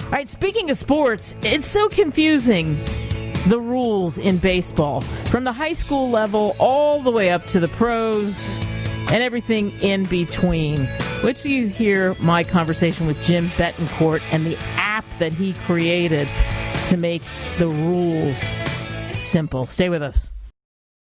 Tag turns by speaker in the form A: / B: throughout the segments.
A: All right, speaking of sports, it's so confusing, the rules in baseball, from the high school level all the way up to the pros and everything in between. Wait till you hear my conversation with Jim Bettencourt and the app that he created to make the rules simple. Stay with us.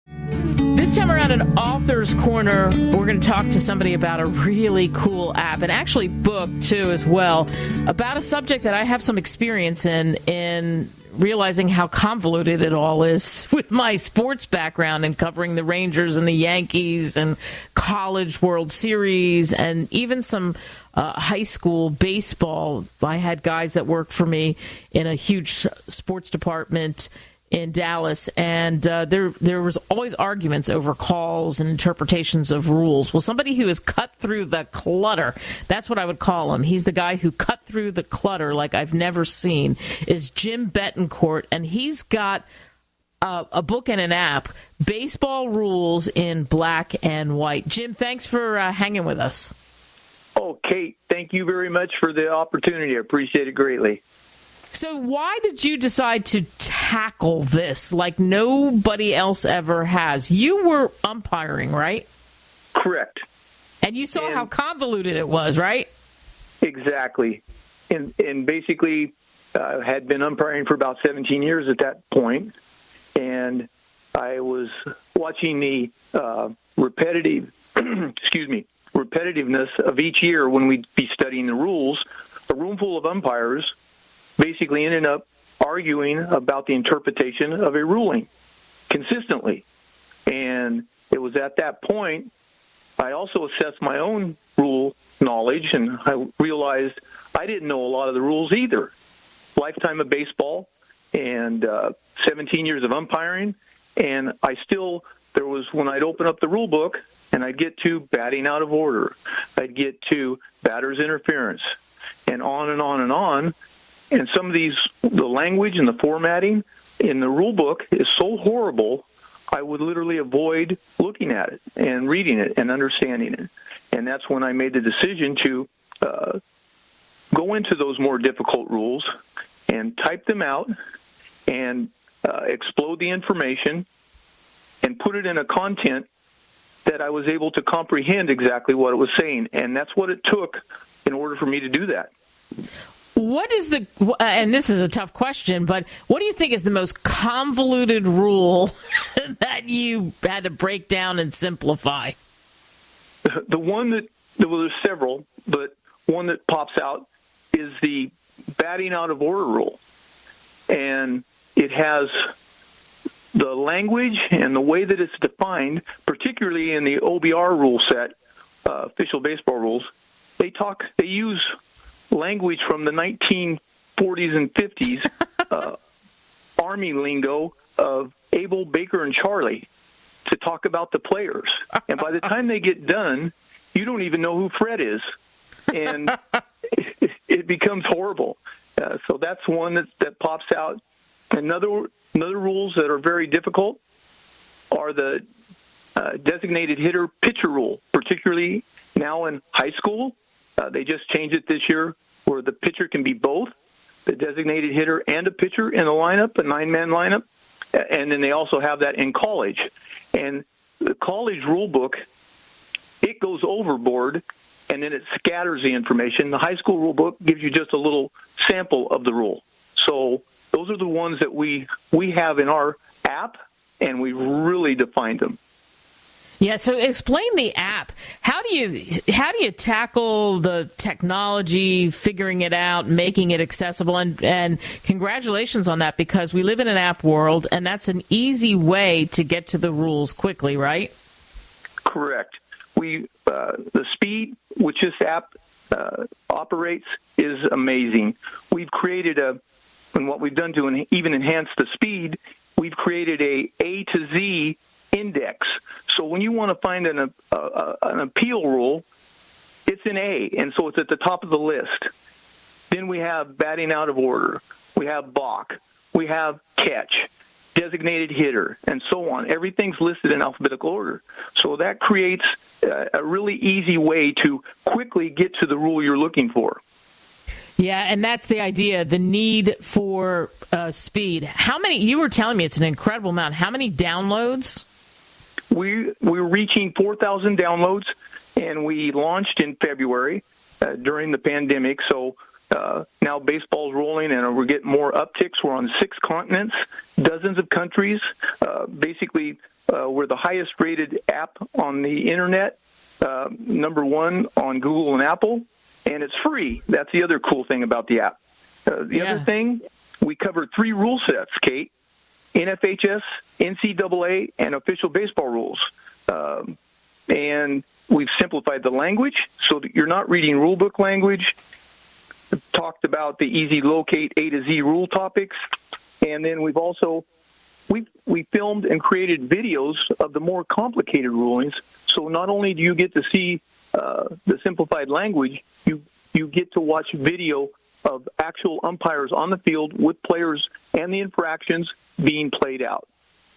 A: This time around in Author's Corner, we're going to talk to somebody about a really cool app, and actually book, too, as well, about a subject that I have some experience in realizing how convoluted it all is with my sports background and covering the Rangers and the Yankees and college World Series and even some high school baseball. I had guys that worked for me in a huge sports department in Dallas, and there was always arguments over calls and interpretations of rules. Well, somebody who has cut through the clutter, that's what I would call him. He's the guy who cut through the clutter like I've never seen, is Jim Bettencourt, and he's got a book and an app, Baseball Rules in Black and White. Jim, thanks for hanging with us.
B: Oh, Kate, thank you very much for the opportunity. I appreciate it greatly.
A: So why did you decide to tackle this like nobody else ever has? You were umpiring, right?
B: Correct.
A: And you saw how convoluted it was, right?
B: Exactly. And basically, had been umpiring for about 17 years at that point, and I was watching the repetitiveness of each year when we'd be studying the rules. A room full of umpires basically ended up arguing about the interpretation of a ruling consistently. And it was at that point I also assessed my own rule knowledge, and I realized I didn't know a lot of the rules either. Lifetime of baseball and 17 years of umpiring, and there was when I'd open up the rule book and I'd get to batting out of order, I'd get to batter's interference, and on and on and on. And some of the language and the formatting in the rule book is so horrible, I would literally avoid looking at it and reading it and understanding it. And that's when I made the decision to go into those more difficult rules and type them out and explode the information and put it in a content that I was able to comprehend exactly what it was saying. And that's what it took in order for me to do that.
A: What is and this is a tough question, but what do you think is the most convoluted rule that you had to break down and simplify?
B: The one there's several, but one that pops out is the batting out of order rule. And it has the language and the way that it's defined, particularly in the OBR rule set, official baseball rules. They use language from the 1940s and 50s, Army lingo of Abel, Baker, and Charlie to talk about the players. And by the time they get done, you don't even know who Fred is. And it becomes horrible. So that's one that pops out. Another rules that are very difficult are the designated hitter pitcher rule, particularly now in high school. They just changed it this year where the pitcher can be both, the designated hitter and a pitcher in a lineup, a 9-man lineup. And then they also have that in college. And the college rule book, it goes overboard, and then it scatters the information. The high school rule book gives you just a little sample of the rule. So those are the ones that we have in our app, and we really defined them.
A: Yeah, so explain the app. How do you tackle the technology, figuring it out, making it accessible? And congratulations on that, because we live in an app world, and that's an easy way to get to the rules quickly, right?
B: Correct. The speed which this app operates is amazing. We've created and what we've done to even enhance the speed, we've created A to Z index. So when you want to find an appeal rule, it's in A, and so it's at the top of the list. Then we have batting out of order. We have balk. We have catch, designated hitter, and so on. Everything's listed in alphabetical order. So that creates a really easy way to quickly get to the rule you're looking for.
A: Yeah, and that's the idea, the need for speed. How many, you were telling me it's an incredible amount. How many downloads?
B: We're reaching 4,000 downloads, and we launched in February during the pandemic. So now baseball's rolling, and we're getting more upticks. We're on 6 continents, dozens of countries. Basically, we're the highest-rated app on the Internet, number 1 on Google and Apple. And it's free. That's the other cool thing about the app. The other thing, we cover 3 rule sets, Kate: NFHS, NCAA, and official baseball rules. And we've simplified the language so that you're not reading rule book language. We've talked about the easy locate A to Z rule topics. And then we've also we filmed and created videos of the more complicated rulings. So not only do you get to see the simplified language, you get to watch video of actual umpires on the field with players and the infractions being played out.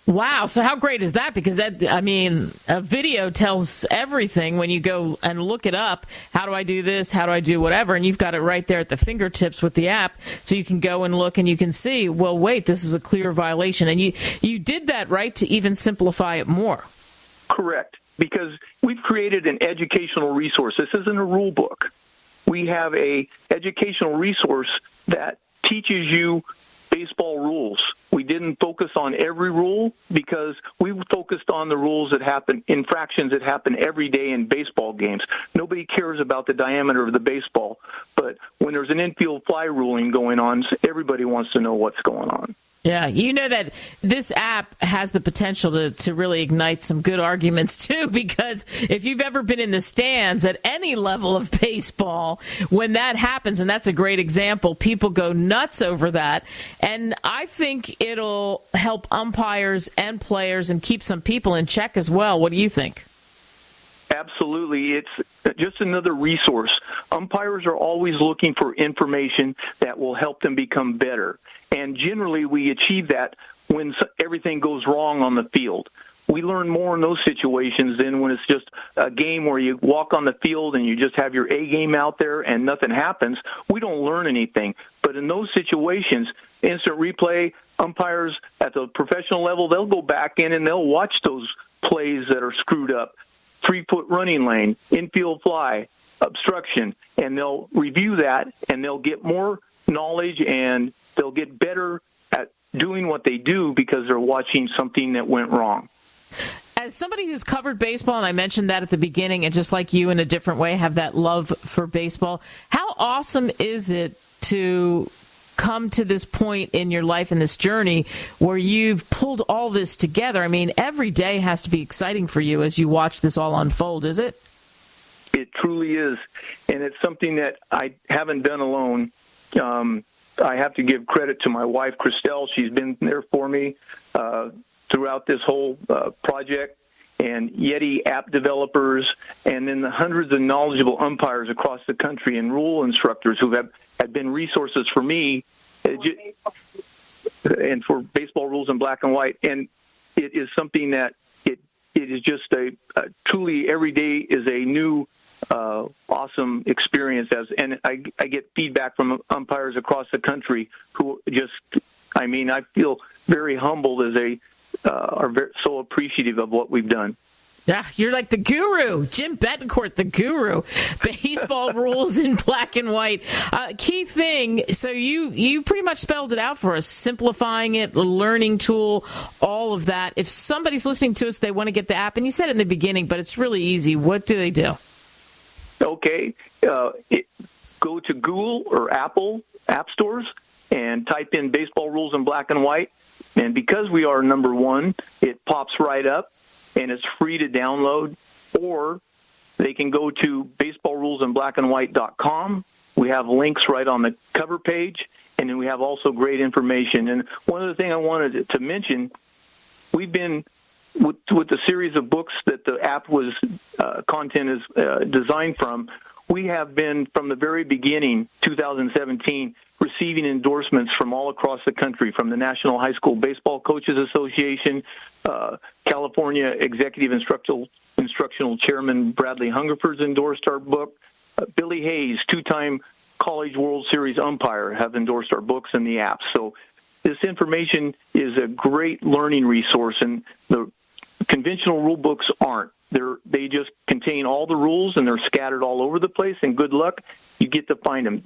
A: Wow. So how great is that? Because a video tells everything when you go and look it up. How do I do this? How do I do whatever? And you've got it right there at the fingertips with the app. So you can go and look and you can see, well, wait, this is a clear violation. And you did that, right, to even simplify it more.
B: Correct. Because we've created an educational resource. This isn't a rule book. We have a educational resource that teaches you baseball rules. We didn't focus on every rule because we focused on the rules that happen, infractions that happen every day in baseball games. Nobody cares about the diameter of the baseball, but when there's an infield fly ruling going on, everybody wants to know what's going on.
A: Yeah, you know that this app has the potential to really ignite some good arguments, too, because if you've ever been in the stands at any level of baseball, when that happens, and that's a great example, people go nuts over that. And I think it'll help umpires and players and keep some people in check as well. What do you think?
B: Absolutely. It's just another resource. Umpires are always looking for information that will help them become better. And generally, we achieve that when everything goes wrong on the field. We learn more in those situations than when it's just a game where you walk on the field and you just have your A game out there and nothing happens. We don't learn anything. But in those situations, instant replay, umpires at the professional level, they'll go back in and they'll watch those plays that are screwed up. 3-foot running lane, infield fly, obstruction, and they'll review that, and they'll get more knowledge, and they'll get better at doing what they do because they're watching something that went wrong.
A: As somebody who's covered baseball, and I mentioned that at the beginning, and just like you in a different way, have that love for baseball, how awesome is it to come to this point in your life and this journey where you've pulled all this together? I mean, every day has to be exciting for you as you watch this all unfold, is it?
B: It truly is, and it's something that I haven't done alone. I have to give credit to my wife, Christelle. She's been there for me throughout this whole project, and Yeti app developers, and then the hundreds of knowledgeable umpires across the country and rule instructors who have been resources for me and for baseball rules in black and white. And it is something that it is just truly every day is a new awesome experience. And I get feedback from umpires across the country who I feel very humbled as they are so appreciative of what we've done.
A: Yeah, you're like the guru, Jim Bettencourt, the guru. Baseball rules in black and white. Key thing, so you pretty much spelled it out for us, simplifying it, learning tool, all of that. If somebody's listening to us, they want to get the app, and you said it in the beginning, but it's really easy. What do they do?
B: Okay, go to Google or Apple app stores and type in baseball rules in black and white. And because we are number 1, it pops right up. And it's free to download, or they can go to baseballrulesinblackandwhite.com. We have links right on the cover page, and then we have also great information. And one other thing I wanted to mention, we've been with the series of books that the app was content is designed from. We have been from the very beginning, 2017, receiving endorsements from all across the country, from the National High School Baseball Coaches Association, California Executive Instructional Chairman Bradley Hungerford's endorsed our book, Billy Hayes, 2-time College World Series umpire have endorsed our books and the apps. So this information is a great learning resource, and the conventional rule books aren't. They just contain all the rules, and they're scattered all over the place, and good luck, you get to find them.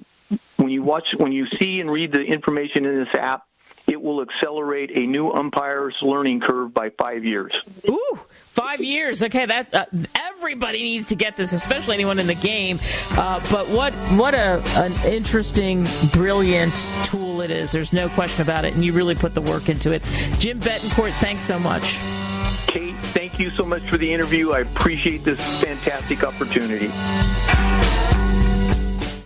B: When you see and read the information in this app, it will accelerate a new umpire's learning curve by 5 years.
A: Ooh, 5 years. Okay, that's everybody needs to get this, especially anyone in the game. But what an interesting, brilliant tool it is. There's no question about it, and you really put the work into it. Jim Bettencourt, thanks so much.
B: Kate, thank you so much for the interview. I appreciate this fantastic opportunity.